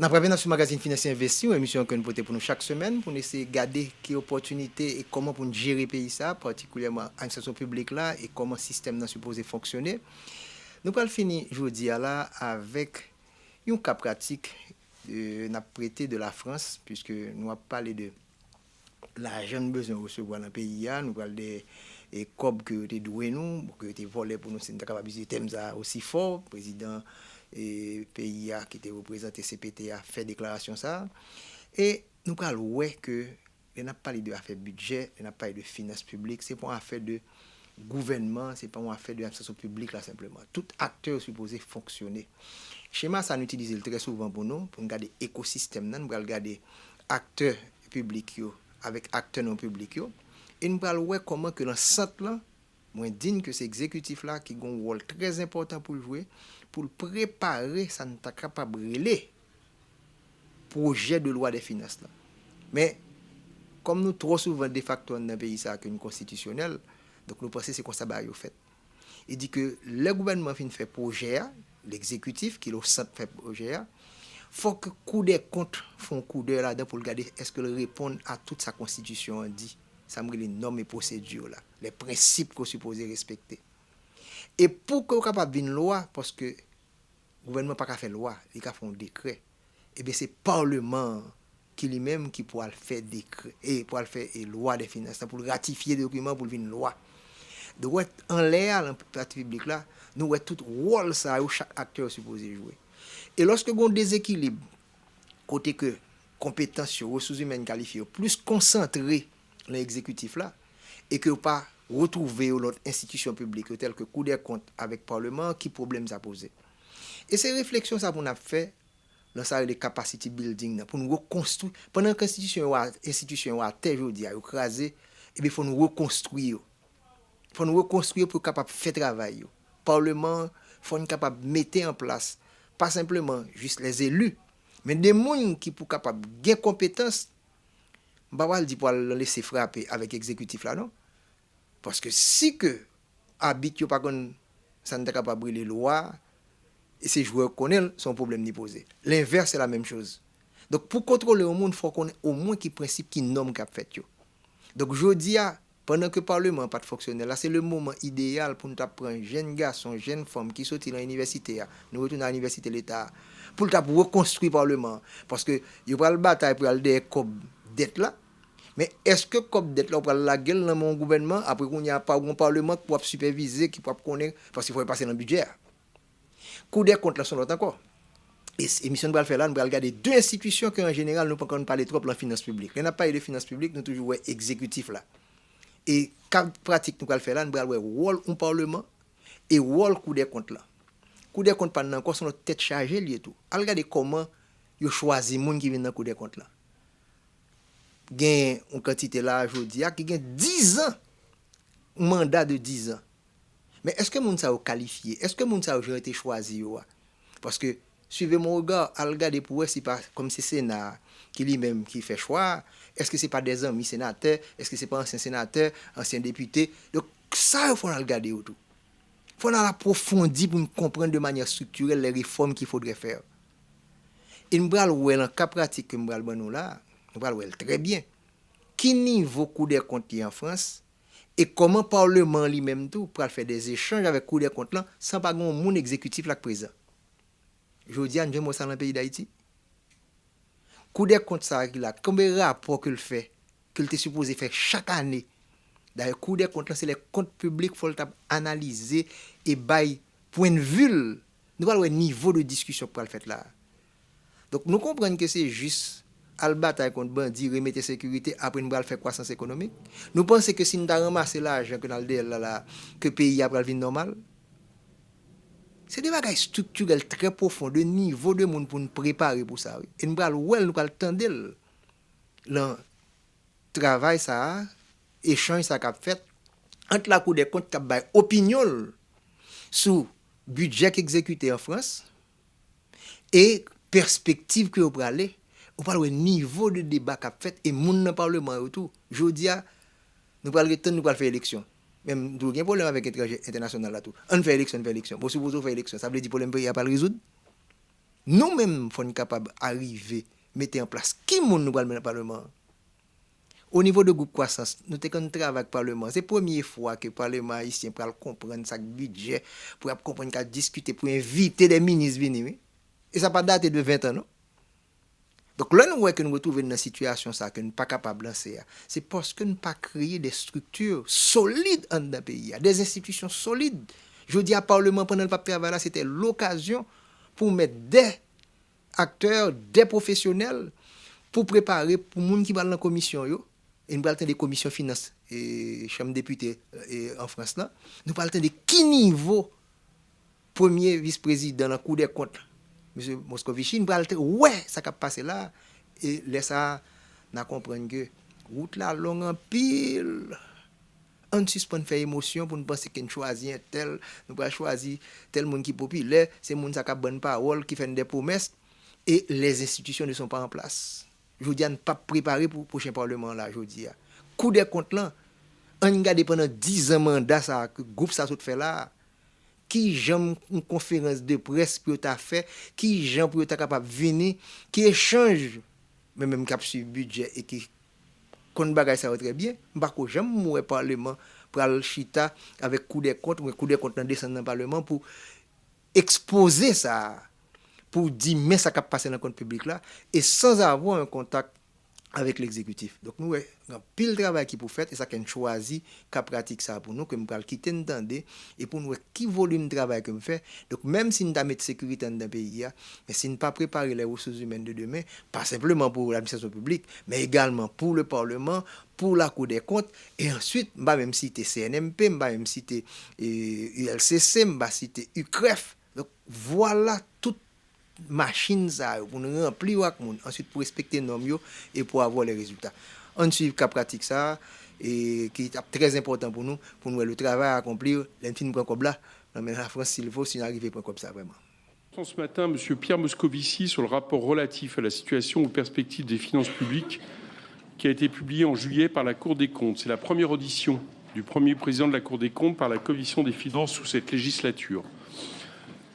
Nous avons sur le magazine Financier Investi, une émission que nous portons pour nous chaque semaine, pour nous essayer de regarder quelles opportunités et comment pour nous gérer le pays, ça, particulièrement l'administration publique là, et comment le système est supposé fonctionner. Nous allons finir aujourd'hui là avec un cas pratique n'a prêté de la France, puisque nous avons parlé de l'argent besoin de recevoir dans le pays, nous parlons des cobs que tu doué nous, que tu volé pour nous, c'est capable de visiter aussi fort, président et pays qui était représenté CPT a fait déclaration ça et nous parlons ouais que on n'a pas parlé de affaires budget, on n'a pas parlé de finances publiques, c'est pas une affaire de gouvernement, c'est pas une affaire de l'administration publique là simplement. Tout acteur est supposé fonctionner. Schéma ça nous utilise très souvent pour regarder écosystème, nous regarder acteurs publics yo, avec acteurs non publics yo, et nous parlons ouais comment que dans ce centre là moins digne que c'est exécutif là qui a un rôle très important pour jouer pour préparer ça ne t'a capable de projet de loi des finances là. Mais comme nous trop souvent de facto dans le pays ça que une constitutionnel, donc nous pensons c'est comme ça bah yo fait. Il dit que le gouvernement fin fait projet, l'exécutif qui le centre fait projet, faut que coup des comptes font coup d'œil là-dedans pour regarder est-ce que le répond à toute sa constitution dit. Ça me les normes et procédures là, les principes qu'on supposé respecter. Et pour que vous capable une loi, parce que le gouvernement n'a pas fait loi, il a fait un décret, et bien c'est le Parlement qui lui-même qui pourra faire décret et pourra faire une loi des finances pour ratifier des documents pour une loi. Donc en l'air, dans la partie publique là, nous avons tout rôle ça où chaque acteur est supposé jouer. Et lorsque vous avez un déséquilibre, côté que compétences sur ressources humaines qualifiées plus concentrées dans l'exécutif là, et que vous pas retrouver l'autre institution publique telle que Cour des comptes avec Parlement, qui problème ça posé. Et ces réflexions ça qu'on a fait dans ça les capacity building pour nous reconstruire pendant que institution a terre aujourd'hui a écrasé et bien faut nous reconstruire. Faut nous reconstruire pour capable faire travail. Parlement faut nous capable mettre en place pas simplement juste les élus mais des gens qui pour capable gain compétence pas va dire pour laisser frapper avec exécutif là non. Parce que si que habite pas qu'on ça ne capable pas brûler loi et ces joueurs connaissent son problème n'y posé. L'inverse c'est la même chose. Donc pour contrôler au monde faut qu'on ait au moins qui principe qui norme qu'a fait yo. Donc jodi a pendant que le parlement pas fonctionner là c'est le moment idéal pour nous prendre jeunes garçons, jeunes femmes qui sortent dans l'université, nous retourner à l'université l'état pour reconstruire le parlement parce que il va le bataille pour aller des cob dette là. Mais est-ce que comme d'être là pour la gueule dans mon gouvernement après qu'on n'y a pas un parlement qui peut superviser qui peut connaître parce qu'il faut passer dans le budget. Coup des comptes là sont l'autre encore. Et émission de faire là nous allons regarder deux institutions qui en général nous pas parler trop de la finance publique. On n'a pas de finance publique nous toujours exécutif là. Et cas pratique nous allons faire là nous allons rôle un parlement et rôle coup des comptes là. Coup des comptes pendant encore sont notre tête chargée lié tout. Allons regarder comment yo choisi monde qui vient dans coup des comptes là. Gain une quantité là aujourd'hui qui gagne 10 ans un mandat de 10 ans. Mais est-ce que moun ça qualifié? Est-ce que moun ça a été choisi parce que suivez mon regard, à regarder pour c'est pas comme c'est Sénat qui lui-même qui fait choix, est-ce que c'est pas des amis sénateurs, est-ce que c'est pas ancien sénateur, ancien député. Donc ça il faut regarder tout. Il faut approfondir pour comprendre de manière structurelle les réformes qu'il faudrait faire. Et nous allons voir dans le cas pratique que nous allons là, nous allons voir très bien. Qui niveau Cour des comptes en France et comment le Parlement lui-même tout pour faire des échanges avec Cour des comptes là sans pas un monde exécutif là présent. Je dis à nous dans le pays d'Haïti. Cour des comptes ça là, combien de rapports qu'il fait, qu'il est supposé faire chaque année. D'ailleurs, Cour des comptes là c'est les comptes publics faut analyser et bail point de vue. Nous allons voir niveau de discussion pour le faire là. Donc nous comprenons que c'est juste al bataille contre bandit remettre sécurité après nous va faire croissance économique. Nous pensons que si nous ramasser l'argent que dans là que pays après vie normal. C'est des bagages structurels très profonds de niveau de monde pour nous préparer pour ça. Et nous allons nous allons tendre le travail ça échange ça qu'a fait entre la Cour des comptes qui a opinion sur budget exécuté en France et perspective que vous aller. On parle du niveau de débat qu'a fait et moun dans parlement autour. Jodi a nous parlons de nous faire élection. Même nous avons un problème avec l'étranger international là tout. On fait élection. Pour supposer faire élection, ça veut dire problème pays a pas le résoudre. Nous-mêmes, il faut être capable d'arriver, mettre en place qui nous va le mettre dans le Parlement. Au niveau de groupe croissance, nous avons travaillé avec le Parlement. C'est la première fois que le Parlement haïtien peut comprendre sa budget, pour comprendre qu'à discuter, pour inviter des ministres venir. Oui? Et ça n'a pas daté de 20 ans, non? Donc là, nous voyons que nous retrouvons dans une situation ça, que nous ne sommes pas capables de lancer. C'est parce que nous n'avons pas créé des structures solides dans le pays, des institutions solides. Je dis à Parlement, pendant le papier là, c'était l'occasion pour mettre des acteurs, des professionnels, pour préparer pour les gens qui vont dans la commission. Et nous parlons des commissions finances et chambre députés en France. Là. Nous parlons de qui niveau premier vice-président dans la Cour des comptes. M. Moscovici, nous parlons de ouais, ça qui passé là. Et laisse ça, nous comprenons que route là longue en pile. On suspend faire émotion pour nous penser qu'on choisit un tel, nous pas choisir tel monde qui est populaire, c'est monde qui a bonne parole, qui fait des promesses, et les institutions ne sont pas en place. Je dis à ne pas préparer pour le prochain Parlement là, je dis. Coup des comptes là, on regarde pendant 10 ans mandat ça, que groupe ça tout fait là, qui j'aime une conférence de presse pour t'a fait, qui j'aime pour t'a capable venir, qui échange, même cap sur budget et qui qu'on bagaille ça très bien, bah que j'aime moi Parlement pour le chita avec coup des comptes, ou coup des comptes dans descendre dans le Parlement pour exposer ça. Pour dire mais ça qui passe dans le compte public là et sans avoir un contact avec l'exécutif. Donc nous avons pile de travail qui pour faire et ça qu'on choisit qu'à pratique ça pour nous que nous allons quitter entendre et pour nous qui volume de travail que nous fait. Donc même si nous avons mettre sécurité dans le pays mais si nous pas préparer les ressources humaines de demain, pas simplement pour l'administration publique, mais également pour le Parlement, pour la Cour des comptes et ensuite bah même citer CNMP, bah même citer ULCC, bah citer UCREF. Donc voilà tout machine ça pour nous remplir avec monde ensuite pour respecter nos normes et pour avoir les résultats on suit cap pratique ça et qui est très important pour nous le travail à accomplir l'infini point comme là mais la France s'il faut si arriver point comme ça vraiment. Ce matin, M. Pierre Moscovici sur le rapport relatif à la situation aux perspectives des finances publiques qui a été publié en juillet par la Cour des comptes. C'est la première audition du premier président de la Cour des comptes par la Commission des finances sous cette législature.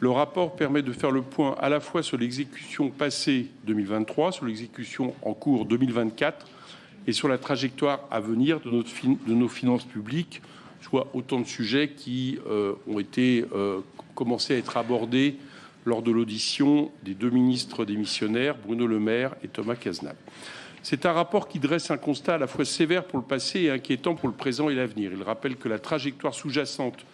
Le rapport permet de faire le point à la fois sur l'exécution passée 2023, sur l'exécution en cours 2024 et sur la trajectoire à venir de nos finances publiques, soit autant de sujets qui ont été commencé à être abordés lors de l'audition des deux ministres démissionnaires, Bruno Le Maire et Thomas Cazenave. C'est un rapport qui dresse un constat à la fois sévère pour le passé et inquiétant pour le présent et l'avenir. Il rappelle que la trajectoire sous-jacente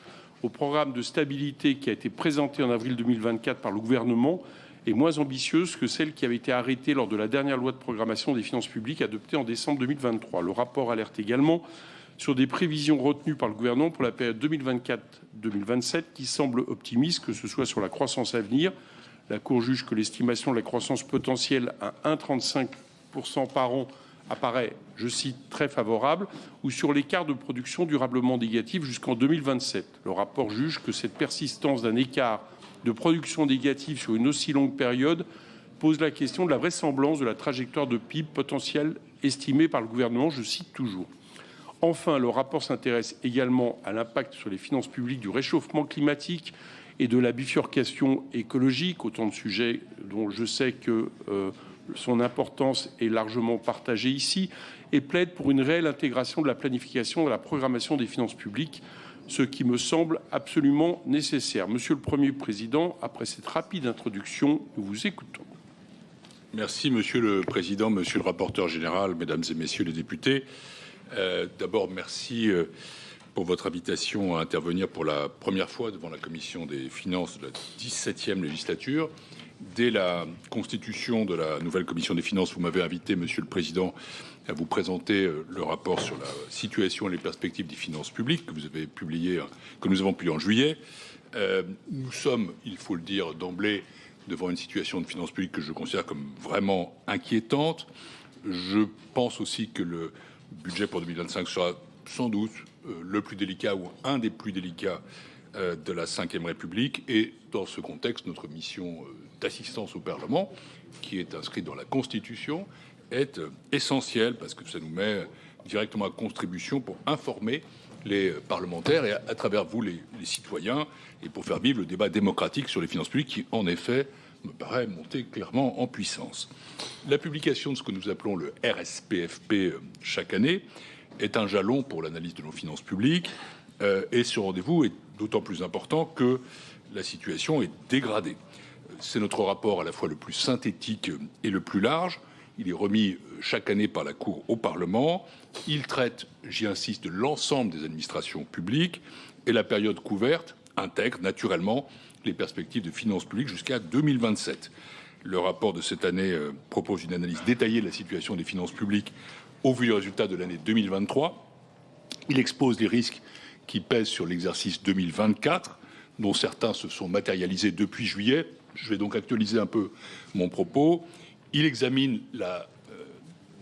au programme de stabilité qui a été présenté en avril 2024 par le gouvernement est moins ambitieuse que celle qui avait été arrêtée lors de la dernière loi de programmation des finances publiques adoptée en décembre 2023. Le rapport alerte également sur des prévisions retenues par le gouvernement pour la période 2024-2027 qui semblent optimistes, que ce soit sur la croissance à venir. La Cour juge que l'estimation de la croissance potentielle à 1,35% par an apparaît, je cite, très favorable, ou sur l'écart de production durablement négatif jusqu'en 2027. Le rapport juge que cette persistance d'un écart de production négative sur une aussi longue période pose la question de la vraisemblance de la trajectoire de PIB potentielle estimée par le gouvernement, je cite toujours. Enfin, le rapport s'intéresse également à l'impact sur les finances publiques du réchauffement climatique et de la bifurcation écologique, autant de sujets dont je sais que son importance est largement partagée ici, et plaide pour une réelle intégration de la planification et de la programmation des finances publiques, ce qui me semble absolument nécessaire. Monsieur le Premier Président, après cette rapide introduction, nous vous écoutons. Merci, Monsieur le Président, Monsieur le rapporteur général, Mesdames et Messieurs les députés. D'abord, merci pour votre invitation à intervenir pour la première fois devant la Commission des finances de la 17e législature. Dès la constitution de la nouvelle Commission des finances, vous m'avez invité, Monsieur le Président, à vous présenter le rapport sur la situation et les perspectives des finances publiques que nous avons publié en juillet. Nous sommes, il faut le dire d'emblée, devant une situation de finances publiques que je considère comme vraiment inquiétante. Je pense aussi que le budget pour 2025 sera sans doute le plus délicat ou un des plus délicats de la Ve République. Et dans ce contexte, notre mission d'assistance au Parlement, qui est inscrite dans la Constitution, est essentielle parce que ça nous met directement à contribution pour informer les parlementaires et à travers vous les citoyens et pour faire vivre le débat démocratique sur les finances publiques qui, en effet, me paraît monter clairement en puissance. La publication de ce que nous appelons le RSPFP chaque année est un jalon pour l'analyse de nos finances publiques et ce rendez-vous est d'autant plus important que la situation est dégradée. C'est notre rapport à la fois le plus synthétique et le plus large. Il est remis chaque année par la Cour au Parlement. Il traite, j'y insiste, de l'ensemble des administrations publiques et la période couverte intègre naturellement les perspectives de finances publiques jusqu'à 2027. Le rapport de cette année propose une analyse détaillée de la situation des finances publiques au vu du résultat de l'année 2023. Il expose les risques qui pèsent sur l'exercice 2024, dont certains se sont matérialisés depuis juillet. Je vais donc actualiser un peu mon propos. Il examine la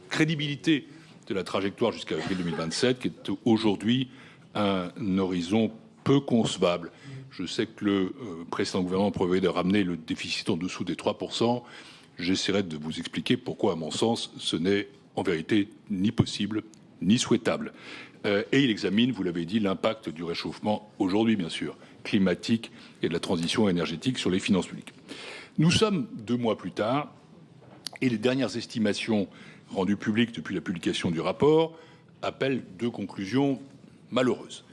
crédibilité de la trajectoire jusqu'à avril 2027, qui est aujourd'hui un horizon peu concevable. Je sais que le précédent gouvernement prévoyait de ramener le déficit en dessous des 3%. J'essaierai de vous expliquer pourquoi, à mon sens, ce n'est en vérité ni possible ni souhaitable. Et il examine, vous l'avez dit, l'impact du réchauffement, aujourd'hui bien sûr, climatique et de la transition énergétique sur les finances publiques. Nous sommes 2 mois plus tard et les dernières estimations rendues publiques depuis la publication du rapport appellent 2 conclusions malheureuses.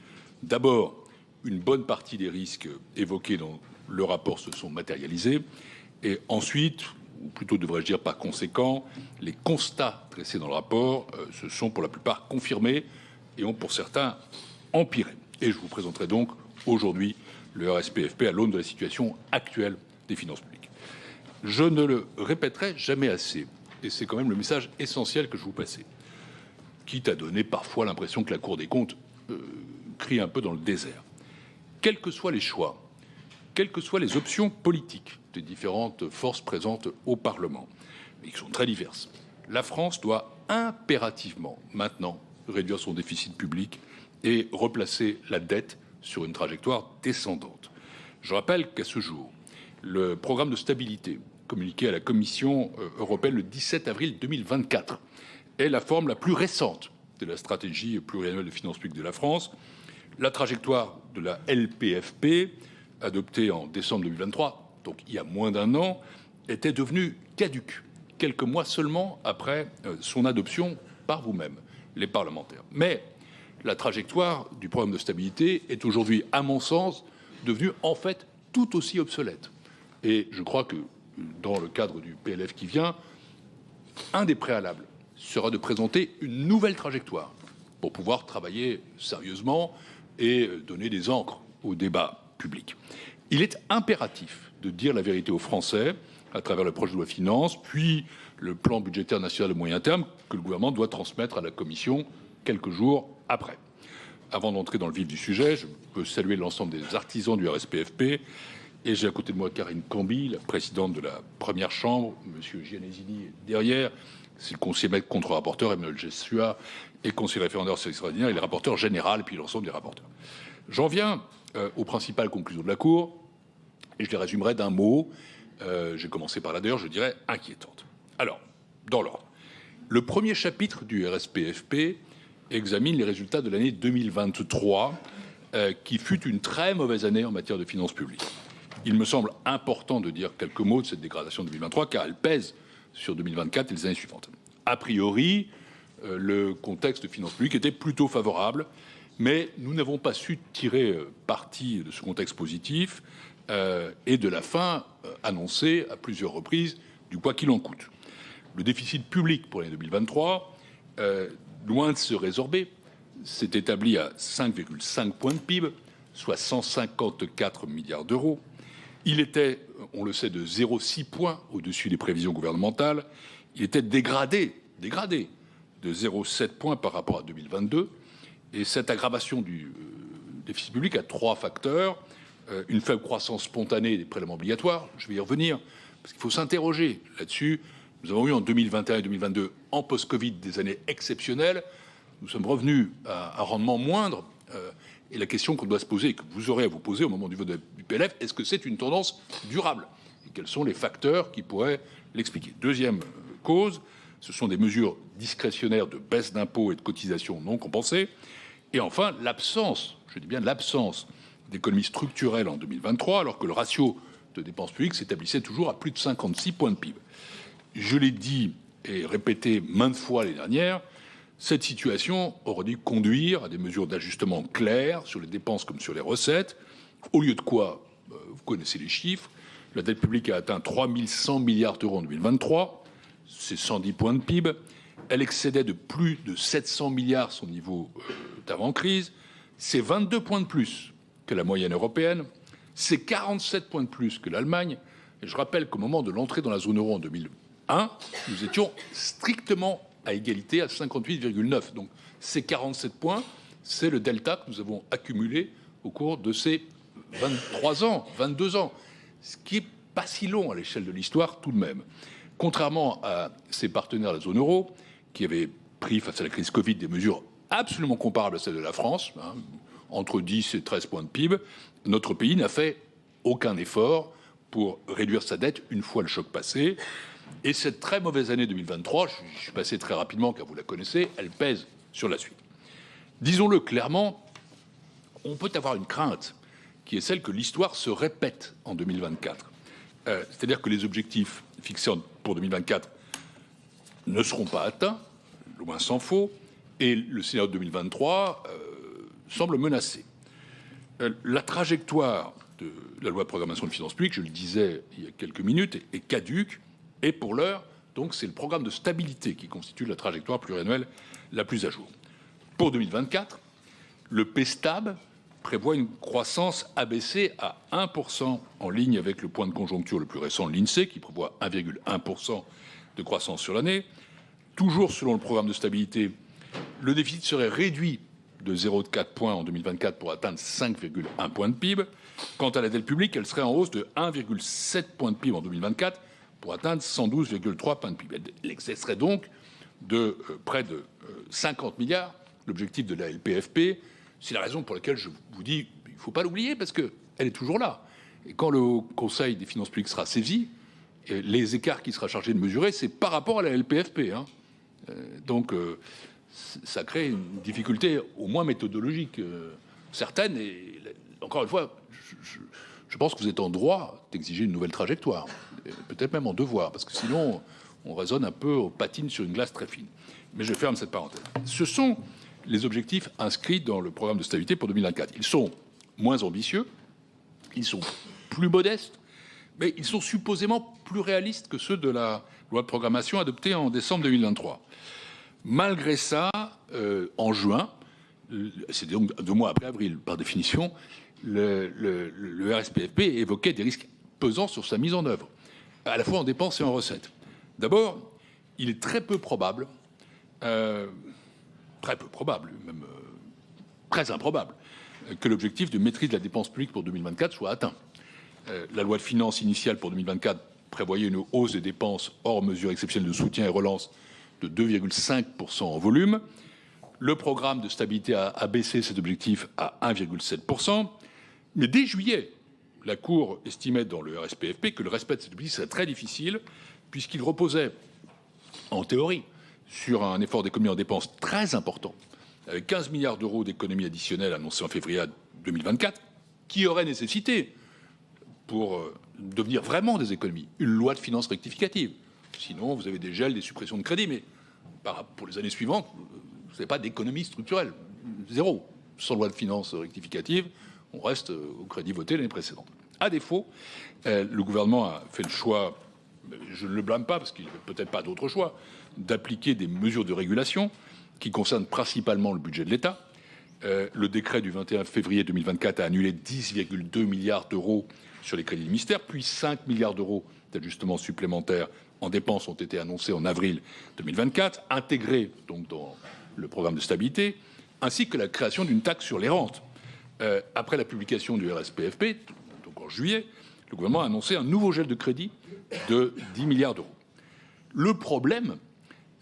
D'abord, une bonne partie des risques évoqués dans le rapport se sont matérialisés. Et ensuite, ou plutôt devrais-je dire par conséquent, les constats dressés dans le rapport se sont pour la plupart confirmés et ont pour certains empiré. Et je vous présenterai donc aujourd'hui le RSPFP à l'aune de la situation actuelle des finances publiques. Je ne le répéterai jamais assez, et c'est quand même le message essentiel que je vous passais, quitte à donner parfois l'impression que la Cour des comptes crie un peu dans le désert. Quels que soient les choix, quelles que soient les options politiques des différentes forces présentes au Parlement, et qui sont très diverses, la France doit impérativement maintenant réduire son déficit public et replacer la dette sur une trajectoire descendante. Je rappelle qu'à ce jour, le programme de stabilité communiqué à la Commission européenne le 17 avril 2024 est la forme la plus récente de la stratégie pluriannuelle de finances publiques de la France. La trajectoire de la LPFP, adoptée en décembre 2023, donc il y a moins d'1 an, était devenue caduque, quelques mois seulement après son adoption par vous-même, les parlementaires. Mais la trajectoire du programme de stabilité est aujourd'hui, à mon sens, devenue en fait tout aussi obsolète. Et je crois que dans le cadre du PLF qui vient, un des préalables sera de présenter une nouvelle trajectoire pour pouvoir travailler sérieusement et donner des ancres au débat public. Il est impératif de dire la vérité aux Français à travers le projet de loi de finances, puis le plan budgétaire national de moyen terme que le gouvernement doit transmettre à la Commission quelques jours après. Avant d'entrer dans le vif du sujet, je peux saluer l'ensemble des artisans du RSPFP. Et j'ai à côté de moi Karine Cambi, la présidente de la première chambre, M. Gianesini derrière, c'est le conseiller maître contre-rapporteur, Emmanuel Jessua, et conseiller référendaire service extraordinaire, et les rapporteurs général, puis l'ensemble des rapporteurs. J'en viens aux principales conclusions de la Cour, et je les résumerai d'un mot. J'ai commencé par là d'ailleurs, je dirais inquiétante. Alors, dans l'ordre. Le premier chapitre du RSPFP examine les résultats de l'année 2023, qui fut une très mauvaise année en matière de finances publiques. Il me semble important de dire quelques mots de cette dégradation de 2023, car elle pèse sur 2024 et les années suivantes. A priori, le contexte de finances publiques était plutôt favorable, mais nous n'avons pas su tirer parti de ce contexte positif et de la fin annoncée à plusieurs reprises du quoi qu'il en coûte. Le déficit public pour l'année 2023, loin de se résorber, s'est établi à 5,5 points de PIB, soit 154 milliards d'euros. Il était, on le sait, de 0,6 points au-dessus des prévisions gouvernementales. Il était dégradé de 0,7 points par rapport à 2022. Et cette aggravation du déficit public a 3 facteurs. Une faible croissance spontanée des prélèvements obligatoires. Je vais y revenir, parce qu'il faut s'interroger là-dessus. Nous avons eu en 2021 et 2022, en post-Covid, des années exceptionnelles. Nous sommes revenus à un rendement moindre. Et la question qu'on doit se poser, et que vous aurez à vous poser au moment du vote du PLF, est-ce que c'est une tendance durable? Et quels sont les facteurs qui pourraient l'expliquer? Deuxième cause, ce sont des mesures discrétionnaires de baisse d'impôts et de cotisations non compensées. Et enfin, l'absence, je dis bien l'absence, d'économies structurelles en 2023, alors que le ratio de dépenses publiques s'établissait toujours à plus de 56 points de PIB. Je l'ai dit et répété maintes fois l'année dernière, cette situation aurait dû conduire à des mesures d'ajustement claires sur les dépenses comme sur les recettes, au lieu de quoi, vous connaissez les chiffres, la dette publique a atteint 3 100 milliards d'euros en 2023, c'est 110 points de PIB, elle excédait de plus de 700 milliards son niveau d'avant-crise, c'est 22 points de plus que la moyenne européenne, c'est 47 points de plus que l'Allemagne, et je rappelle qu'au moment de l'entrée dans la zone euro en 2001, nous étions strictement à égalité à 58,9. Donc ces 47 points, c'est le delta que nous avons accumulé au cours de ces 23 ans, 22 ans, ce qui est pas si long à l'échelle de l'histoire tout de même. Contrairement à ses partenaires de la zone euro, qui avaient pris face à la crise Covid des mesures absolument comparables à celles de la France, entre 10 et 13 points de PIB, notre pays n'a fait aucun effort pour réduire sa dette une fois le choc passé. Et cette très mauvaise année 2023, je suis passé très rapidement car vous la connaissez, elle pèse sur la suite. Disons-le clairement, on peut avoir une crainte qui est celle que l'histoire se répète en 2024. C'est-à-dire que les objectifs fixés pour 2024 ne seront pas atteints, loin s'en faut, et le scénario de 2023 semble menacé. La trajectoire de la loi de programmation des finances publiques, je le disais il y a quelques minutes, est caduque. Et pour l'heure, donc, c'est le programme de stabilité qui constitue la trajectoire pluriannuelle la plus à jour. Pour 2024, le PSTAB prévoit une croissance abaissée à 1% en ligne avec le point de conjoncture le plus récent de l'INSEE qui prévoit 1,1% de croissance sur l'année. Toujours selon le programme de stabilité, le déficit serait réduit de 0,4 points en 2024 pour atteindre 5,1 points de PIB. Quant à la dette publique, elle serait en hausse de 1,7 points de PIB en 2024 pour atteindre 112,3 points de PIB. L'excès serait donc de près de 50 milliards, l'objectif de la LPFP. C'est la raison pour laquelle je vous dis il ne faut pas l'oublier parce qu'elle est toujours là. Et quand le Conseil des finances publiques sera saisi, les écarts qu'il sera chargé de mesurer, c'est par rapport à la LPFP. Donc, ça crée une difficulté au moins méthodologique certaine. Et encore une fois, je pense que vous êtes en droit d'exiger une nouvelle trajectoire, peut-être même en devoir, parce que sinon on raisonne un peu aux patines sur une glace très fine. Mais je ferme cette parenthèse. Ce sont les objectifs inscrits dans le programme de stabilité pour 2024. Ils sont moins ambitieux, ils sont plus modestes, mais ils sont supposément plus réalistes que ceux de la loi de programmation adoptée en décembre 2023. Malgré ça, en juin, c'est donc 2 mois après avril par définition, le RSPFP évoquait des risques pesant sur sa mise en œuvre, à la fois en dépenses et en recettes. D'abord, il est très peu probable, même très improbable, que l'objectif de maîtrise de la dépense publique pour 2024 soit atteint. La loi de finances initiale pour 2024 prévoyait une hausse des dépenses hors mesures exceptionnelles de soutien et relance de 2,5% en volume. Le programme de stabilité a baissé cet objectif à 1,7%. Mais dès juillet, la Cour estimait dans le RSPFP que le respect de cet objectif serait très difficile, puisqu'il reposait, en théorie, sur un effort d'économie en dépenses très important, avec 15 milliards d'euros d'économies additionnelles annoncées en février 2024, qui aurait nécessité, pour devenir vraiment des économies, une loi de finances rectificative. Sinon, vous avez des gels, des suppressions de crédits, mais pour les années suivantes, vous n'avez pas d'économie structurelle. Zéro. Sans loi de finances rectificative, on reste au crédit voté l'année précédente. À défaut, le gouvernement a fait le choix, je ne le blâme pas parce qu'il n'y avait peut-être pas d'autre choix, d'appliquer des mesures de régulation qui concernent principalement le budget de l'État. Le décret du 21 février 2024 a annulé 10,2 milliards d'euros sur les crédits du ministère, puis 5 milliards d'euros d'ajustements supplémentaires en dépenses ont été annoncés en avril 2024, intégrés donc dans le programme de stabilité, ainsi que la création d'une taxe sur les rentes. Après la publication du RSPFP, donc en juillet, le gouvernement a annoncé un nouveau gel de crédit de 10 milliards d'euros. Le problème,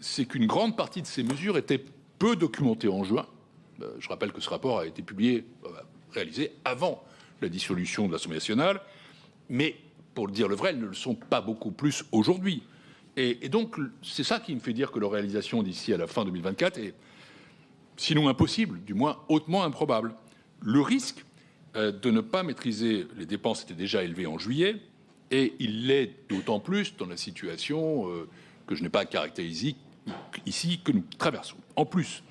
c'est qu'une grande partie de ces mesures étaient peu documentées en juin. Je rappelle que ce rapport a été réalisé avant la dissolution de l'Assemblée nationale, mais pour dire le vrai, elles ne le sont pas beaucoup plus aujourd'hui. Et donc, c'est ça qui me fait dire que leur réalisation d'ici à la fin 2024 est, sinon impossible, du moins hautement improbable. Le risque de ne pas maîtriser les dépenses était déjà élevé en juillet. Et il l'est d'autant plus dans la situation que je n'ai pas caractérisée ici, que nous traversons. En plus,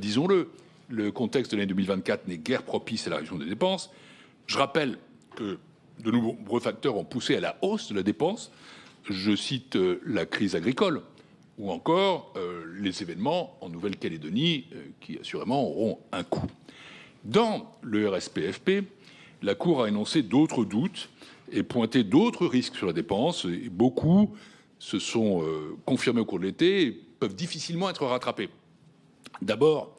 disons-le, le contexte de l'année 2024 n'est guère propice à la réduction des dépenses. Je rappelle que de nombreux facteurs ont poussé à la hausse de la dépense. Je cite la crise agricole ou encore les événements en Nouvelle-Calédonie qui assurément auront un coût. Dans le RSPFP, la Cour a énoncé d'autres doutes et pointé d'autres risques sur la dépense. Et beaucoup se sont confirmés au cours de l'été et peuvent difficilement être rattrapés. D'abord,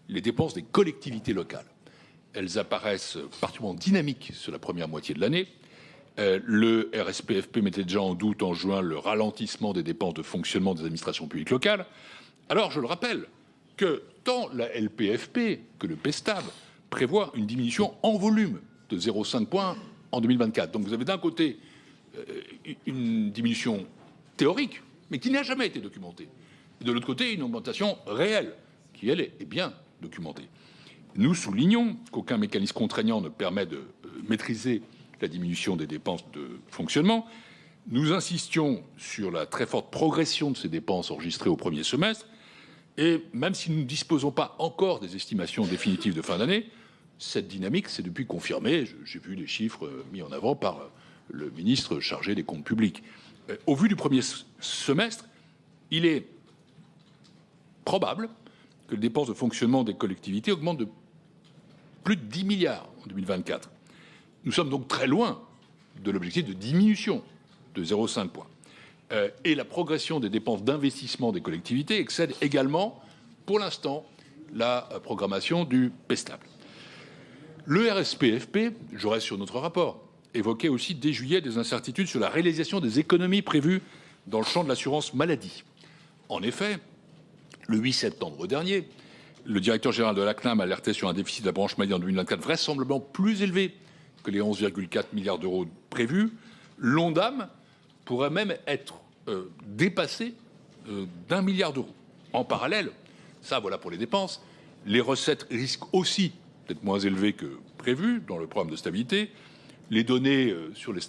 les dépenses des collectivités locales. Elles apparaissent particulièrement dynamiques sur la première moitié de l'année. Le RSPFP mettait déjà en doute en juin le ralentissement des dépenses de fonctionnement des administrations publiques locales. Alors, je le rappelle, que tant la LPFP que le PESTAB prévoient une diminution en volume de 0,5 points en 2024. Donc vous avez d'un côté une diminution théorique, mais qui n'a jamais été documentée. Et de l'autre côté, une augmentation réelle, qui, elle, est bien documentée. Nous soulignons qu'aucun mécanisme contraignant ne permet de maîtriser la diminution des dépenses de fonctionnement. Nous insistions sur la très forte progression de ces dépenses enregistrées au premier semestre. Et même si nous ne disposons pas encore des estimations définitives de fin d'année, cette dynamique s'est depuis confirmée. J'ai vu les chiffres mis en avant par le ministre chargé des comptes publics. Au vu du premier semestre, il est probable que les dépenses de fonctionnement des collectivités augmentent de plus de 10 milliards en 2024. Nous sommes donc très loin de l'objectif de diminution de 0,5 points. Et la progression des dépenses d'investissement des collectivités excède également, pour l'instant, la programmation du PESTAB. Le RSPFP, je reste sur notre rapport, évoquait aussi dès juillet des incertitudes sur la réalisation des économies prévues dans le champ de l'assurance maladie. En effet, le 8 septembre dernier, le directeur général de la CNAM alertait sur un déficit de la branche maladie en 2024 vraisemblablement plus élevé que les 11,4 milliards d'euros prévus. L'ONDAM pourrait même être dépassé d'1 milliard d'euros. En parallèle, ça voilà pour les dépenses, les recettes risquent aussi d'être moins élevées que prévu dans le programme de stabilité. Les données sur les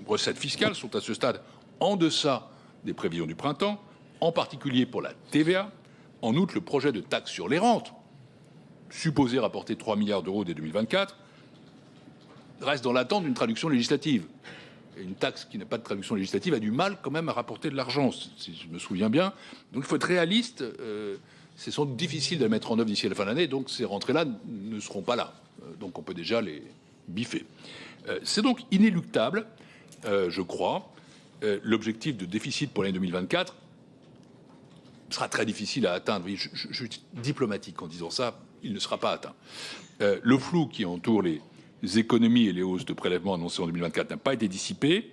recettes fiscales sont à ce stade en deçà des prévisions du printemps, en particulier pour la TVA. En outre, le projet de taxe sur les rentes, supposé rapporter 3 milliards d'euros dès 2024, reste dans l'attente d'une traduction législative. Et une taxe qui n'a pas de traduction législative a du mal quand même à rapporter de l'argent, si je me souviens bien. Donc il faut être réaliste. C'est sans doute difficile de la mettre en œuvre d'ici à la fin de l'année, donc ces rentrées-là ne seront pas là. Donc on peut déjà les biffer. C'est donc inéluctable, je crois. L'objectif de déficit pour l'année 2024 sera très difficile à atteindre. Oui, je suis diplomatique en disant ça, il ne sera pas atteint. Le flou qui entoure les économies et les hausses de prélèvements annoncées en 2024 n'a pas été dissipé.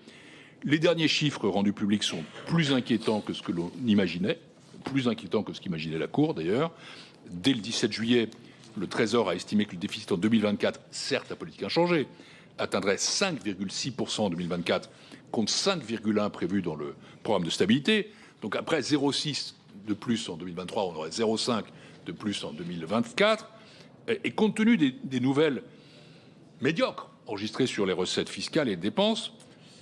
Les derniers chiffres rendus publics sont plus inquiétants que ce que l'on imaginait, plus inquiétants que ce qu'imaginait la Cour d'ailleurs. Dès le 17 juillet, le Trésor a estimé que le déficit en 2024, certes la politique inchangée, atteindrait 5,6% en 2024 contre 5,1% prévu dans le programme de stabilité. Donc après 0,6 de plus en 2023, on aurait 0,5 de plus en 2024. Et compte tenu des nouvelles médiocres enregistrées sur les recettes fiscales et dépenses,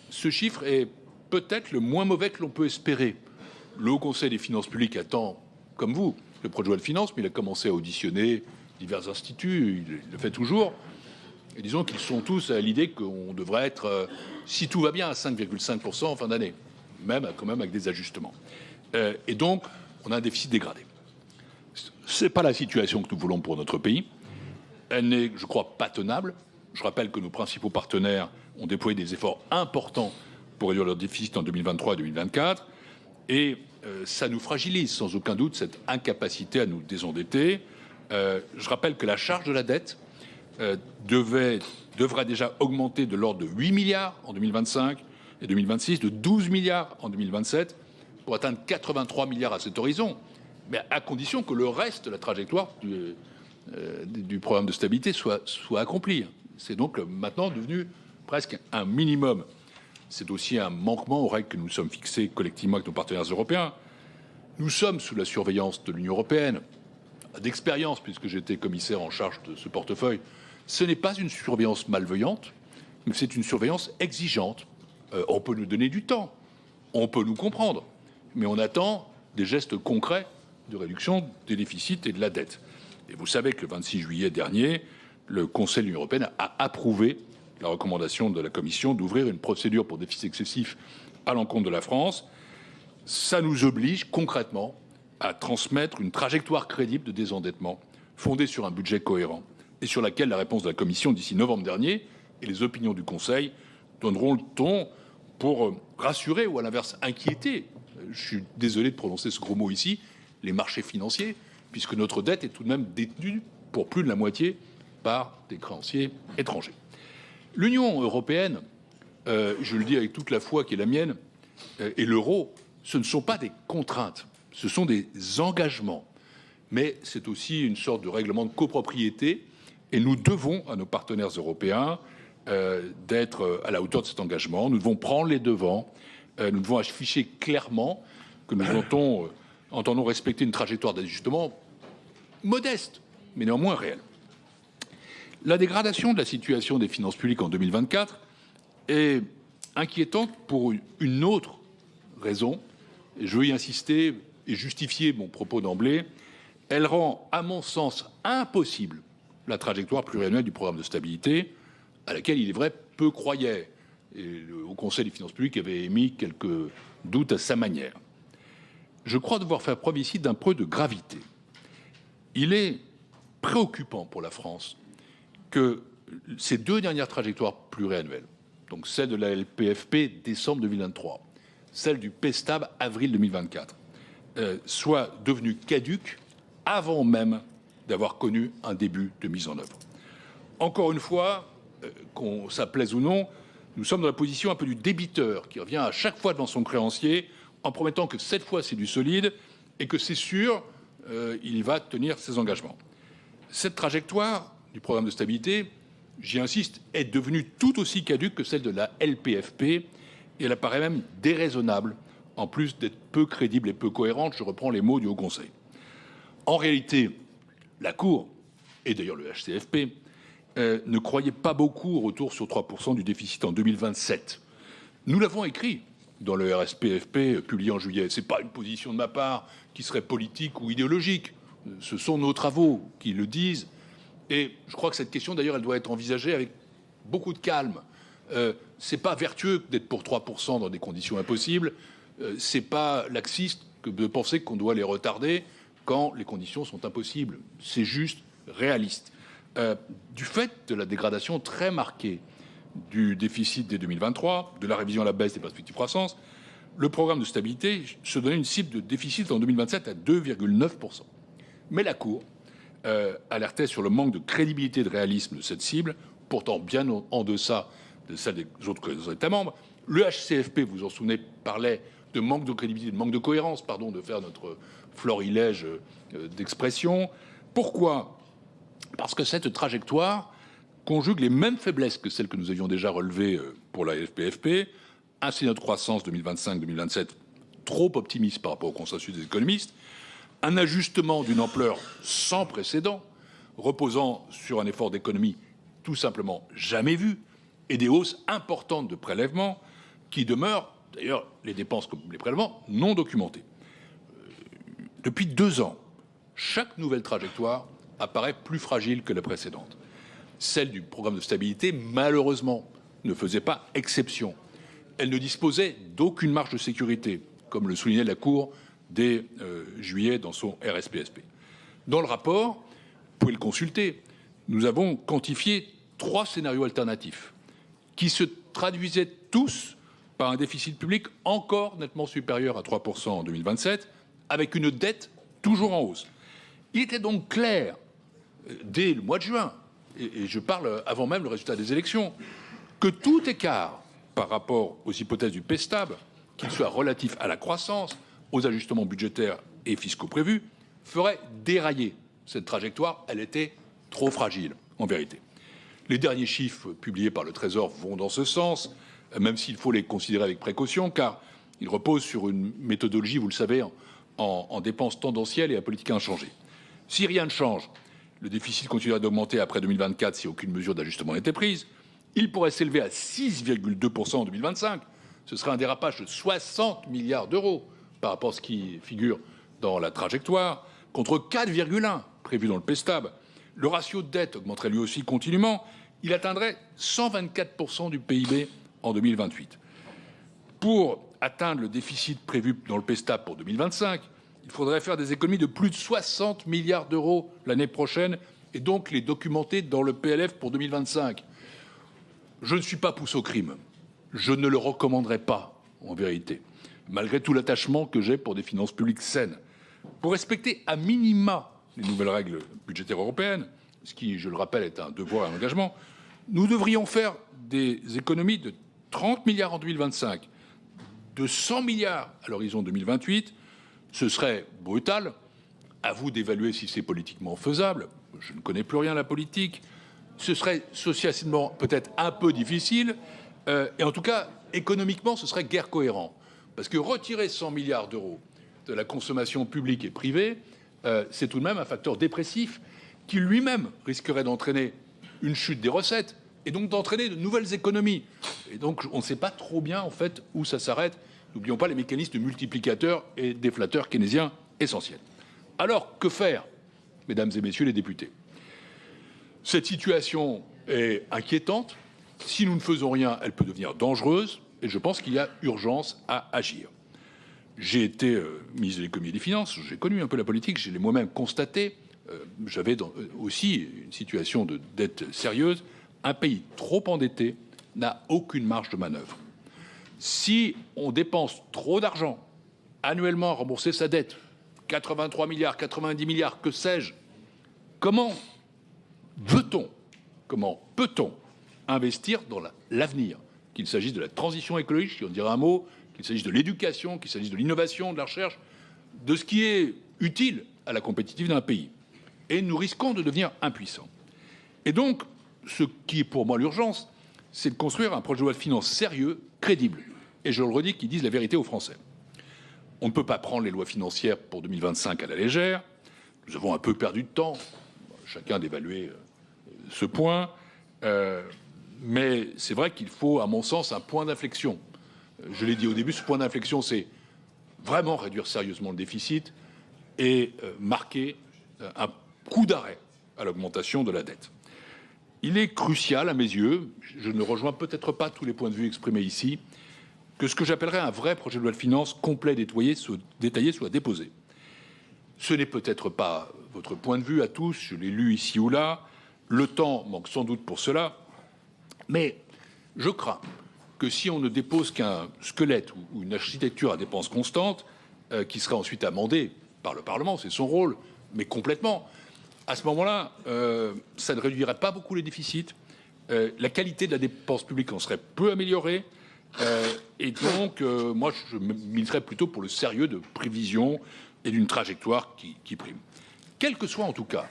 ce chiffre est peut-être le moins mauvais que l'on peut espérer. Le Haut Conseil des finances publiques attend, comme vous, le projet de loi de finances, mais il a commencé à auditionner divers instituts, il le fait toujours. Et disons qu'ils sont tous à l'idée qu'on devrait être, si tout va bien, à 5,5% en fin d'année, même quand même avec des ajustements. Et donc, on a un déficit dégradé. Ce n'est pas la situation que nous voulons pour notre pays. Elle n'est, je crois, pas tenable. Je rappelle que nos principaux partenaires ont déployé des efforts importants pour réduire leur déficit en 2023 et 2024. Et ça nous fragilise sans aucun doute, cette incapacité à nous désendetter. Je rappelle que la charge de la dette devra déjà augmenter de l'ordre de 8 milliards en 2025 et 2026, de 12 milliards en 2027, pour atteindre 83 milliards à cet horizon, mais à condition que le reste de la trajectoire du programme de stabilité soit accompli. C'est donc maintenant devenu presque un minimum. C'est aussi un manquement aux règles que nous sommes fixées collectivement avec nos partenaires européens. Nous sommes sous la surveillance de l'Union européenne, d'expérience, puisque j'étais commissaire en charge de ce portefeuille. Ce n'est pas une surveillance malveillante, mais c'est une surveillance exigeante On peut nous donner du temps, on peut nous comprendre, mais on attend des gestes concrets de réduction des déficits et de la dette. Et vous savez que le 26 juillet dernier, le Conseil de l'Union européenne a approuvé la recommandation de la Commission d'ouvrir une procédure pour déficit excessif à l'encontre de la France. Ça nous oblige concrètement à transmettre une trajectoire crédible de désendettement fondée sur un budget cohérent et sur laquelle la réponse de la Commission d'ici novembre dernier et les opinions du Conseil donneront le ton pour rassurer ou à l'inverse inquiéter, je suis désolé de prononcer ce gros mot ici, les marchés financiers, puisque notre dette est tout de même détenue pour plus de la moitié par des créanciers étrangers. L'Union européenne, je le dis avec toute la foi qui est la mienne, et l'euro, ce ne sont pas des contraintes, ce sont des engagements. Mais c'est aussi une sorte de règlement de copropriété, et nous devons à nos partenaires européens d'être à la hauteur de cet engagement. Nous devons prendre les devants, nous devons afficher clairement que nous entendons respecter une trajectoire d'ajustement modeste, mais néanmoins réelle. La dégradation de la situation des finances publiques en 2024 est inquiétante pour une autre raison. Et je veux y insister et justifier mon propos d'emblée. Elle rend, à mon sens, impossible la trajectoire pluriannuelle du programme de stabilité, à laquelle, il est vrai, peu croyaient. Et le Haut Conseil des finances publiques avait émis quelques doutes à sa manière. Je crois devoir faire preuve ici d'un peu de gravité. Il est préoccupant pour la France que ces deux dernières trajectoires pluriannuelles, donc celle de la LPFP décembre 2023, celle du PSTAB avril 2024, soient devenues caduques avant même d'avoir connu un début de mise en œuvre. Encore une fois, qu'on ça plaise ou non, nous sommes dans la position un peu du débiteur qui revient à chaque fois devant son créancier en promettant que cette fois c'est du solide et que c'est sûr, il va tenir ses engagements. Cette trajectoire du programme de stabilité, j'y insiste, est devenue tout aussi caduque que celle de la LPFP et elle apparaît même déraisonnable, en plus d'être peu crédible et peu cohérente. Je reprends les mots du Haut Conseil. En réalité, la Cour, et d'ailleurs le HCFP, ne croyait pas beaucoup au retour sur 3% du déficit en 2027. Nous l'avons écrit dans le RSPFP publié en juillet. Ce n'est pas une position de ma part qui serait politique ou idéologique. Ce sont nos travaux qui le disent. Et je crois que cette question, d'ailleurs, elle doit être envisagée avec beaucoup de calme. Ce n'est pas vertueux d'être pour 3% dans des conditions impossibles. Ce n'est pas laxiste que de penser qu'on doit les retarder quand les conditions sont impossibles. C'est juste réaliste. Du fait de la dégradation très marquée du déficit dès 2023, de la révision à la baisse des perspectives de croissance, le programme de stabilité se donnait une cible de déficit en 2027 à 2,9%. Mais la Cour alertait sur le manque de crédibilité et de réalisme de cette cible, pourtant bien en deçà de celle des autres États membres. Le HCFP, vous vous en souvenez, parlait de manque de crédibilité, de manque de cohérence, pardon, de faire notre florilège d'expression. Pourquoi ? Parce que cette trajectoire conjugue les mêmes faiblesses que celles que nous avions déjà relevées pour la LPFP. Un scénario de croissance 2025-2027 trop optimiste par rapport au consensus des économistes. Un ajustement d'une ampleur sans précédent, reposant sur un effort d'économie tout simplement jamais vu, et des hausses importantes de prélèvements qui demeurent, d'ailleurs les dépenses comme les prélèvements, non documentées. Depuis 2 ans, chaque nouvelle trajectoire apparaît plus fragile que la précédente. Celle du programme de stabilité, malheureusement, ne faisait pas exception. Elle ne disposait d'aucune marge de sécurité, comme le soulignait la Cour dès juillet dans son RSPSP. Dans le rapport, vous pouvez le consulter, nous avons quantifié 3 scénarios alternatifs qui se traduisaient tous par un déficit public encore nettement supérieur à 3% en 2027, avec une dette toujours en hausse. Il était donc clair, dès le mois de juin, et je parle avant même le résultat des élections, que tout écart par rapport aux hypothèses du PSTAB, qu'il soit relatif à la croissance, aux ajustements budgétaires et fiscaux prévus, ferait dérailler cette trajectoire. Elle était trop fragile, en vérité. Les derniers chiffres publiés par le Trésor vont dans ce sens, même s'il faut les considérer avec précaution, car ils reposent sur une méthodologie, vous le savez, en dépenses tendancielles et à politique inchangée. Si rien ne change, le déficit continuera d'augmenter après 2024 si aucune mesure d'ajustement n'était prise. Il pourrait s'élever à 6,2% en 2025, ce serait un dérapage de 60 milliards d'euros par rapport à ce qui figure dans la trajectoire, contre 4,1 prévu dans le PESTAB. Le ratio de dette augmenterait lui aussi continuellement. Il atteindrait 124% du PIB en 2028. Pour atteindre le déficit prévu dans le PESTAB pour 2025, il faudrait faire des économies de plus de 60 milliards d'euros l'année prochaine et donc les documenter dans le PLF pour 2025. Je ne suis pas pousse au crime. Je ne le recommanderais pas, en vérité, malgré tout l'attachement que j'ai pour des finances publiques saines. Pour respecter à minima les nouvelles règles budgétaires européennes, ce qui, je le rappelle, est un devoir et un engagement, nous devrions faire des économies de 30 milliards en 2025, de 100 milliards à l'horizon 2028. Ce serait brutal. À vous d'évaluer si c'est politiquement faisable. Je ne connais plus rien à la politique. Ce serait socialement peut-être un peu difficile. Et en tout cas, économiquement, ce serait guère cohérent. Parce que retirer 100 milliards d'euros de la consommation publique et privée, c'est tout de même un facteur dépressif qui lui-même risquerait d'entraîner une chute des recettes et donc d'entraîner de nouvelles économies. Et donc, on ne sait pas trop bien, en fait, où ça s'arrête. N'oublions pas les mécanismes multiplicateurs et déflateurs keynésiens essentiels. Alors, que faire, mesdames et messieurs les députés? Cette situation est inquiétante. Si nous ne faisons rien, elle peut devenir dangereuse. Et je pense qu'il y a urgence à agir. J'ai été ministre de l'économie et des finances. J'ai connu un peu la politique. Je l'ai moi-même constaté. J'avais aussi une situation de dette sérieuse. Un pays trop endetté n'a aucune marge de manœuvre. Si on dépense trop d'argent annuellement à rembourser sa dette, 83 milliards, 90 milliards, que sais-je, comment peut-on investir dans l'avenir? Qu'il s'agisse de la transition écologique, si on dirait un mot, qu'il s'agisse de l'éducation, qu'il s'agisse de l'innovation, de la recherche, de ce qui est utile à la compétitivité d'un pays. Et nous risquons de devenir impuissants. Et donc, ce qui est pour moi l'urgence, c'est de construire un projet de loi de finances sérieux, crédible. Et je le redis, qui dise la vérité aux Français. On ne peut pas prendre les lois financières pour 2025 à la légère. Nous avons un peu perdu de temps, chacun d'évaluer ce point. Mais c'est vrai qu'il faut, à mon sens, un point d'inflexion. Je l'ai dit au début, ce point d'inflexion, c'est vraiment réduire sérieusement le déficit et marquer un coup d'arrêt à l'augmentation de la dette. Il est crucial, à mes yeux, je ne rejoins peut-être pas tous les points de vue exprimés ici, que ce que j'appellerais un vrai projet de loi de finances complet, détaillé, soit déposé. Ce n'est peut-être pas votre point de vue à tous, je l'ai lu ici ou là, le temps manque sans doute pour cela, mais je crains que si on ne dépose qu'un squelette ou une architecture à dépenses constantes, qui sera ensuite amendée par le Parlement, c'est son rôle, mais complètement, à ce moment-là, ça ne réduirait pas beaucoup les déficits, la qualité de la dépense publique en serait peu améliorée, et donc, moi, je militerais plutôt pour le sérieux de prévision et d'une trajectoire qui prime. Quels que soient en tout cas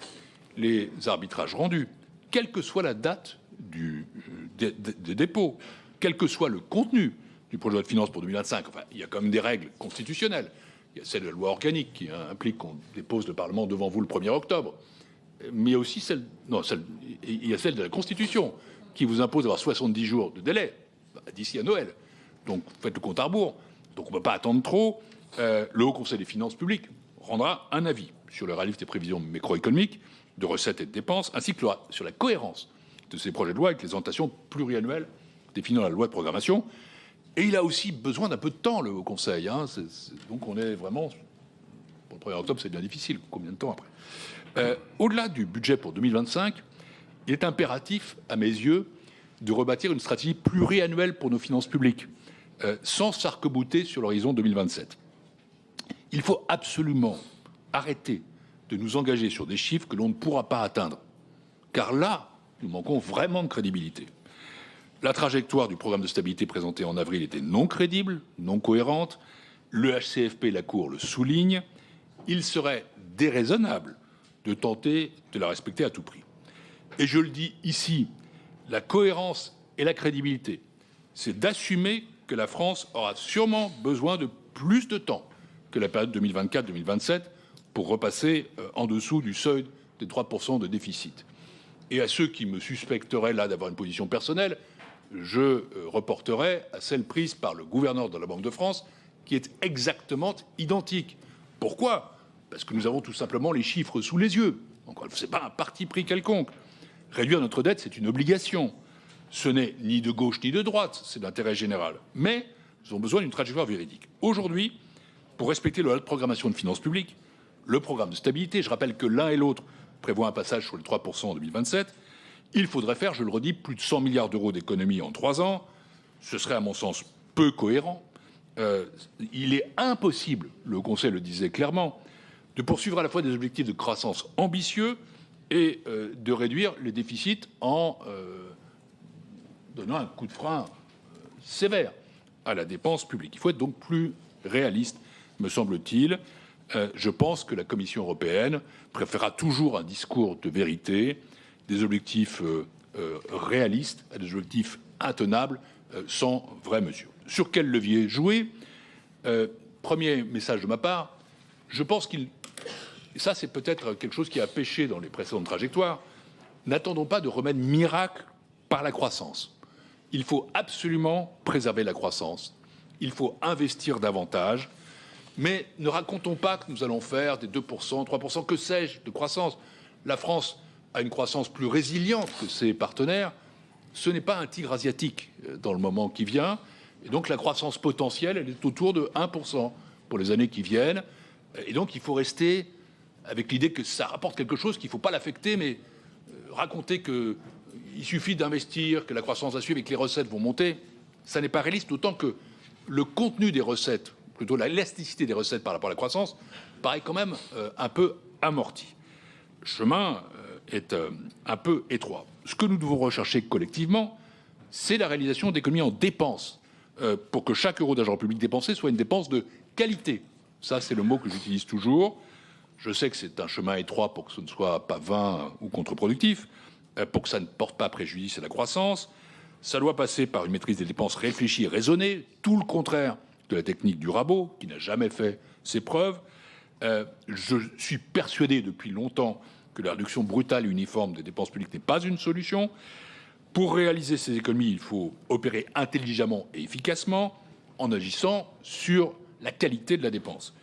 les arbitrages rendus, quelle que soit la date des dépôts, quel que soit le contenu du projet de loi de finances pour 2025, enfin, il y a quand même des règles constitutionnelles. Il y a celle de la loi organique qui implique qu'on dépose le Parlement devant vous le 1er octobre. Mais il y a aussi il y a celle de la Constitution qui vous impose d'avoir 70 jours de délai d'ici à Noël. Donc, faites le compte à rebours. Donc, on ne peut pas attendre trop. Le Haut Conseil des finances publiques rendra un avis sur le réalisme des prévisions macroéconomiques, de recettes et de dépenses, ainsi que sur la cohérence de ces projets de loi avec les orientations pluriannuelles définies dans la loi de programmation. Et il a aussi besoin d'un peu de temps, le Haut Conseil. Donc, on est vraiment... Pour le 1er octobre, c'est bien difficile. Combien de temps après? Au-delà du budget pour 2025, il est impératif, à mes yeux, de rebâtir une stratégie pluriannuelle pour nos finances publiques, sans s'arc-bouter sur l'horizon 2027. Il faut absolument arrêter de nous engager sur des chiffres que l'on ne pourra pas atteindre, car là, nous manquons vraiment de crédibilité. La trajectoire du programme de stabilité présenté en avril était non crédible, non cohérente. Le HCFP et la Cour le soulignent. Il serait déraisonnable de tenter de la respecter à tout prix. Et je le dis ici, la cohérence et la crédibilité, c'est d'assumer que la France aura sûrement besoin de plus de temps que la période 2024-2027 pour repasser en dessous du seuil des 3% de déficit. Et à ceux qui me suspecteraient là d'avoir une position personnelle, je reporterai à celle prise par le gouverneur de la Banque de France, qui est exactement identique. Pourquoi ? Parce que nous avons tout simplement les chiffres sous les yeux. Ce n'est pas un parti pris quelconque. Réduire notre dette, c'est une obligation. Ce n'est ni de gauche ni de droite, c'est d'intérêt général. Mais nous avons besoin d'une trajectoire véridique. Aujourd'hui, pour respecter la loi de programmation de finances publiques, le programme de stabilité, je rappelle que l'un et l'autre prévoient un passage sur les 3% en 2027, il faudrait faire, je le redis, plus de 100 milliards d'euros d'économies en 3 ans. Ce serait à mon sens peu cohérent. Il est impossible, le Conseil le disait clairement, de poursuivre à la fois des objectifs de croissance ambitieux et de réduire les déficits en donnant un coup de frein sévère à la dépense publique. Il faut être donc plus réaliste, me semble-t-il. Je pense que la Commission européenne préférera toujours un discours de vérité, des objectifs réalistes à des objectifs intenables sans vraie mesure. Sur quel levier jouer ? Premier message de ma part, je pense ça c'est peut-être quelque chose qui a pêché dans les précédentes trajectoires, n'attendons pas de remède miracle par la croissance. Il faut absolument préserver la croissance, il faut investir davantage, mais ne racontons pas que nous allons faire des 2%, 3%, que sais-je, de croissance. La France a une croissance plus résiliente que ses partenaires. Ce n'est pas un tigre asiatique dans le moment qui vient. Et donc la croissance potentielle, elle est autour de 1% pour les années qui viennent. Et donc il faut rester avec l'idée que ça rapporte quelque chose, qu'il ne faut pas l'affecter, mais raconter qu'il suffit d'investir, que la croissance va suivre et que les recettes vont monter, ça n'est pas réaliste, d'autant que le contenu des recettes, plutôt l'élasticité des recettes par rapport à la croissance, paraît quand même un peu amorti. Le chemin est un peu étroit. Ce que nous devons rechercher collectivement, c'est la réalisation d'économies en dépenses pour que chaque euro d'argent public dépensé soit une dépense de qualité. Ça, c'est le mot que j'utilise toujours. Je sais que c'est un chemin étroit pour que ce ne soit pas vain ou contre-productif, pour que ça ne porte pas préjudice à la croissance. Ça doit passer par une maîtrise des dépenses réfléchie et raisonnée, tout le contraire de la technique du rabot, qui n'a jamais fait ses preuves. Je suis persuadé depuis longtemps que la réduction brutale et uniforme des dépenses publiques n'est pas une solution. Pour réaliser ces économies, il faut opérer intelligemment et efficacement en agissant sur la qualité de la dépense.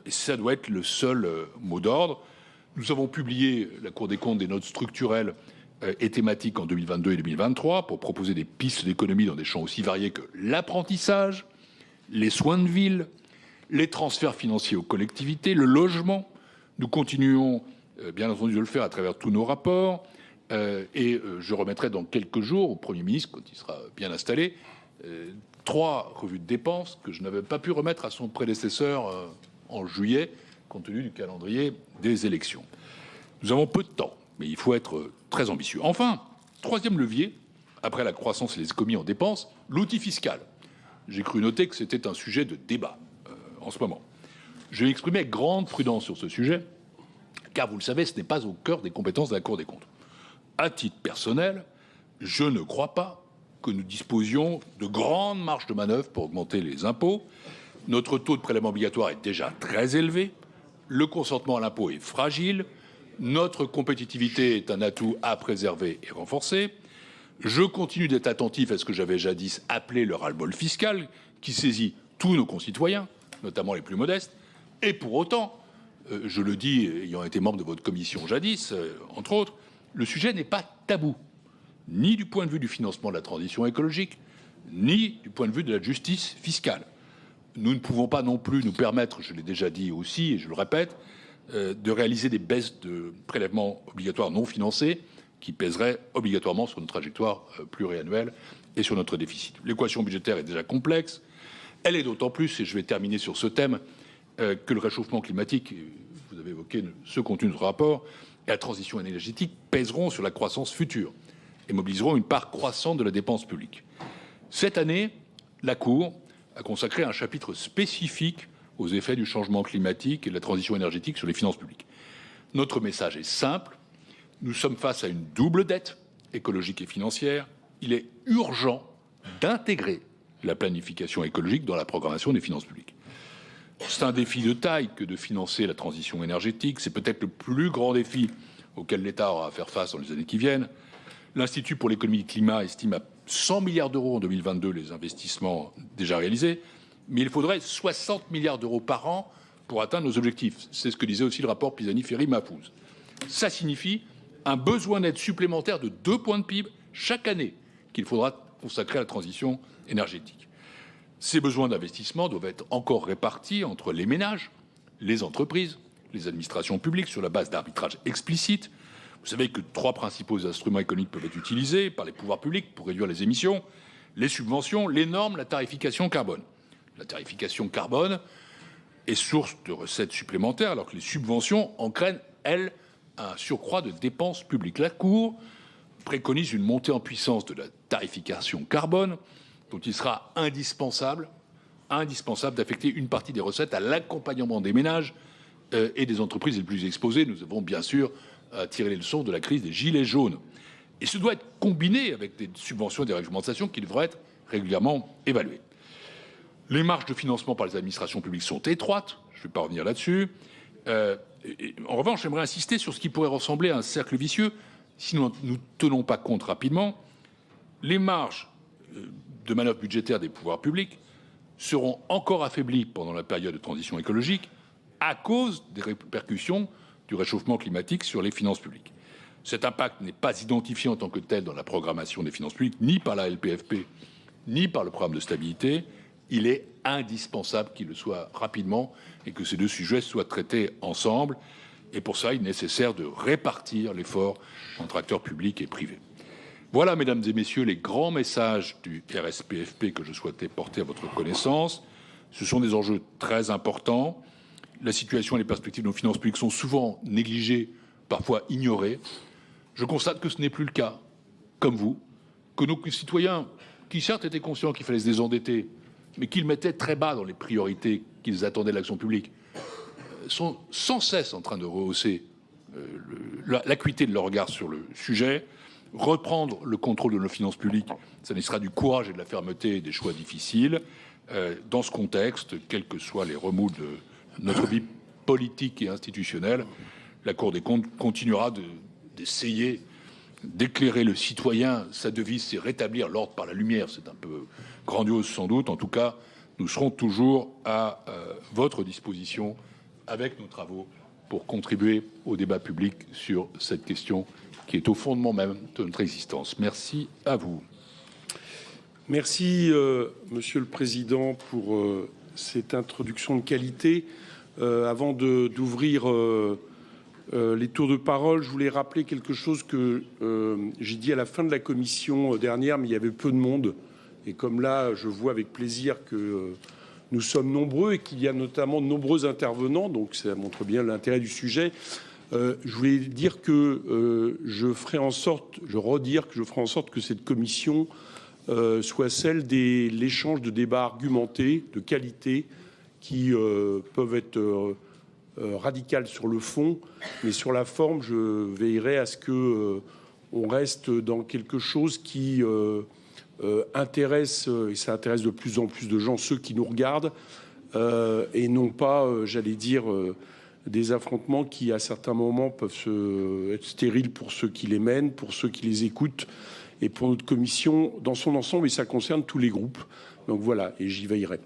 Ça doit être le seul mot d'ordre. Nous avons publié, la Cour des comptes, des notes structurelles et thématiques en 2022 et 2023 pour proposer des pistes d'économie dans des champs aussi variés que l'apprentissage, les soins de ville, les transferts financiers aux collectivités, le logement. Nous continuons bien entendu de le faire à travers tous nos rapports. Et je remettrai dans quelques jours au Premier ministre, quand il sera bien installé, 3 revues de dépenses que je n'avais pas pu remettre à son prédécesseur en juillet, compte tenu du calendrier des élections. Nous avons peu de temps, mais il faut être très ambitieux. Enfin, 3e levier, après la croissance et les économies en dépenses, l'outil fiscal. J'ai cru noter que c'était un sujet de débat en ce moment. Je vais exprimer avec grande prudence sur ce sujet, car vous le savez, ce n'est pas au cœur des compétences de la Cour des comptes. À titre personnel, je ne crois pas que nous disposions de grandes marges de manœuvre pour augmenter les impôts. Notre taux de prélèvement obligatoire est déjà très élevé. Le consentement à l'impôt est fragile. Notre compétitivité est un atout à préserver et renforcer. Je continue d'être attentif à ce que j'avais jadis appelé le ras-le-bol fiscal, qui saisit tous nos concitoyens, notamment les plus modestes. Et pour autant, je le dis ayant été membre de votre commission jadis, entre autres, le sujet n'est pas tabou, ni du point de vue du financement de la transition écologique, ni du point de vue de la justice fiscale. Nous ne pouvons pas non plus nous permettre, je l'ai déjà dit aussi et je le répète, de réaliser des baisses de prélèvements obligatoires non financés qui pèseraient obligatoirement sur notre trajectoire pluriannuelle et sur notre déficit. L'équation budgétaire est déjà complexe. Elle est d'autant plus, et je vais terminer sur ce thème, que le réchauffement climatique, vous avez évoqué ce contenu de notre rapport, et la transition énergétique pèseront sur la croissance future et mobiliseront une part croissante de la dépense publique. Cette année, la Cour a consacré un chapitre spécifique aux effets du changement climatique et de la transition énergétique sur les finances publiques. Notre message est simple. Nous sommes face à une double dette écologique et financière. Il est urgent d'intégrer la planification écologique dans la programmation des finances publiques. C'est un défi de taille que de financer la transition énergétique. C'est peut-être le plus grand défi auquel l'État aura à faire face dans les années qui viennent. L'Institut pour l'économie et le climat estime à 100 milliards d'euros en 2022, les investissements déjà réalisés, mais il faudrait 60 milliards d'euros par an pour atteindre nos objectifs. C'est ce que disait aussi le rapport Pisani-Ferry-Mahfouz. Ça signifie un besoin d'aide supplémentaire de 2 points de PIB chaque année qu'il faudra consacrer à la transition énergétique. Ces besoins d'investissement doivent être encore répartis entre les ménages, les entreprises, les administrations publiques sur la base d'arbitrage explicite. Vous savez que 3 principaux instruments économiques peuvent être utilisés par les pouvoirs publics pour réduire les émissions: les subventions, les normes, la tarification carbone. La tarification carbone est source de recettes supplémentaires, alors que les subventions entraînent, elles, un surcroît de dépenses publiques. La Cour préconise une montée en puissance de la tarification carbone, dont il sera indispensable d'affecter une partie des recettes à l'accompagnement des ménages et des entreprises les plus exposées. Nous avons bien sûr tiré les leçons de la crise des gilets jaunes. Et ce doit être combiné avec des subventions et des réglementations qui devraient être régulièrement évaluées. Les marges de financement par les administrations publiques sont étroites, je ne vais pas revenir là-dessus. En revanche, j'aimerais insister sur ce qui pourrait ressembler à un cercle vicieux si nous ne tenons pas compte rapidement. Les marges de manœuvre budgétaire des pouvoirs publics seront encore affaiblies pendant la période de transition écologique à cause des répercussions du réchauffement climatique sur les finances publiques. Cet impact n'est pas identifié en tant que tel dans la programmation des finances publiques, ni par la LPFP, ni par le programme de stabilité. Il est indispensable qu'il le soit rapidement et que ces 2 sujets soient traités ensemble. Et pour ça, il est nécessaire de répartir l'effort entre acteurs publics et privés. Voilà, mesdames et messieurs, les grands messages du RSPFP que je souhaitais porter à votre connaissance. Ce sont des enjeux très importants. La situation et les perspectives de nos finances publiques sont souvent négligées, parfois ignorées. Je constate que ce n'est plus le cas, comme vous, que nos concitoyens, qui certes étaient conscients qu'il fallait se désendetter, mais qu'ils mettaient très bas dans les priorités qu'ils attendaient de l'action publique, sont sans cesse en train de rehausser l'acuité de leur regard sur le sujet. Reprendre le contrôle de nos finances publiques, ça nécessitera du courage et de la fermeté et des choix difficiles. Dans ce contexte, quels que soient les remous de notre vie politique et institutionnelle, la Cour des comptes continuera d'essayer d'éclairer le citoyen. Sa devise, c'est rétablir l'ordre par la lumière. C'est un peu grandiose sans doute. En tout cas, nous serons toujours à votre disposition avec nos travaux pour contribuer au débat public sur cette question qui est au fondement même de notre existence. Merci à vous. Merci, Monsieur le Président, pour cette introduction de qualité. Avant d'ouvrir les tours de parole, je voulais rappeler quelque chose que j'ai dit à la fin de la commission dernière, mais il y avait peu de monde. Et comme là, je vois avec plaisir que nous sommes nombreux et qu'il y a notamment de nombreux intervenants, donc ça montre bien l'intérêt du sujet. Je voulais dire que je ferai en sorte que cette commission soit celle de l'échange de débats argumentés, de qualité, qui peuvent être radicales sur le fond, mais sur la forme, je veillerai à ce que on reste dans quelque chose qui intéresse, et ça intéresse de plus en plus de gens, ceux qui nous regardent, et non pas, j'allais dire, des affrontements qui, à certains moments, peuvent être stériles pour ceux qui les mènent, pour ceux qui les écoutent, et pour notre commission dans son ensemble, et ça concerne tous les groupes. Donc voilà, et j'y veillerai.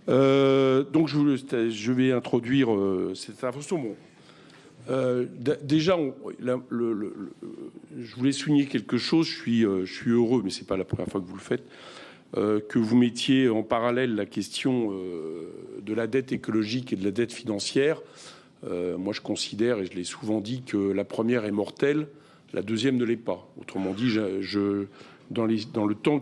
Donc je vais introduire cette information. Bon. Déjà, je voulais souligner quelque chose. Je suis heureux, mais c'est pas la première fois que vous le faites, que vous mettiez en parallèle la question de la dette écologique et de la dette financière. Moi, je considère, et je l'ai souvent dit, que la première est mortelle, la deuxième ne l'est pas. Autrement dit, dans les temps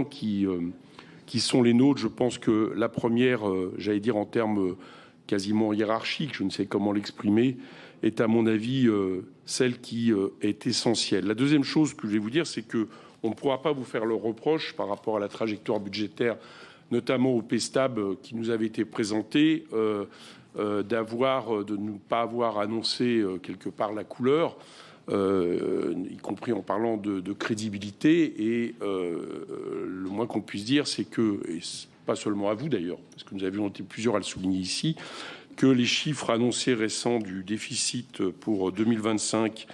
qui sont les nôtres, je pense que la première, j'allais dire en termes quasiment hiérarchiques, je ne sais comment l'exprimer, est à mon avis celle qui est essentielle. La deuxième chose que je vais vous dire, c'est que on ne pourra pas vous faire le reproche par rapport à la trajectoire budgétaire, notamment au PSTAB qui nous avait été présenté, de ne pas avoir annoncé quelque part la couleur, y compris en parlant de crédibilité. Et le moins qu'on puisse dire, c'est que, et pas seulement à vous d'ailleurs, parce que nous avions été plusieurs à le souligner ici, que les chiffres annoncés récents du déficit pour 2025,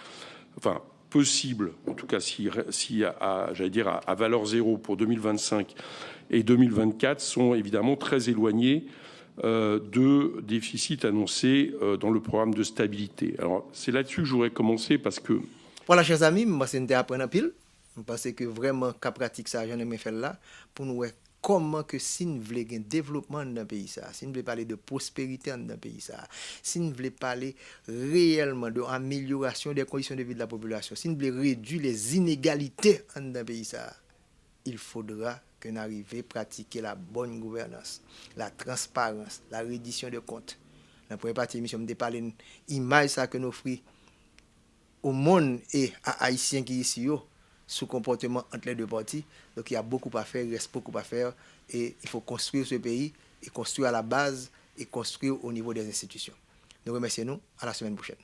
enfin possible, en tout cas j'allais dire à valeur zéro pour 2025 et 2024, sont évidemment très éloignés de déficit annoncé dans le programme de stabilité. Alors, c'est là-dessus que je voudrais commencer parce que... Voilà, chers amis, moi, c'est un apprendre en pile. Parce que vraiment, cas pratique, ça, j'en ai fait là, pour nous voir comment que si nous voulons un développement dans le pays, ça, si nous voulons parler de prospérité dans le pays, ça, si nous voulons parler réellement de amélioration des conditions de vie de la population, si nous voulons réduire les inégalités dans le pays, ça, il faudra que nous arrivions à pratiquer la bonne gouvernance, la transparence, la reddition de comptes. Dans la première partie de l'émission, je parlé d'une image ça que nous offrons au monde et à Haïtiens qui sont ici, sous comportement entre les deux parties. Donc il y a beaucoup à faire, il reste beaucoup à faire. Et il faut construire ce pays, et construire à la base, et construire au niveau des institutions. Nous remercions, à la semaine prochaine.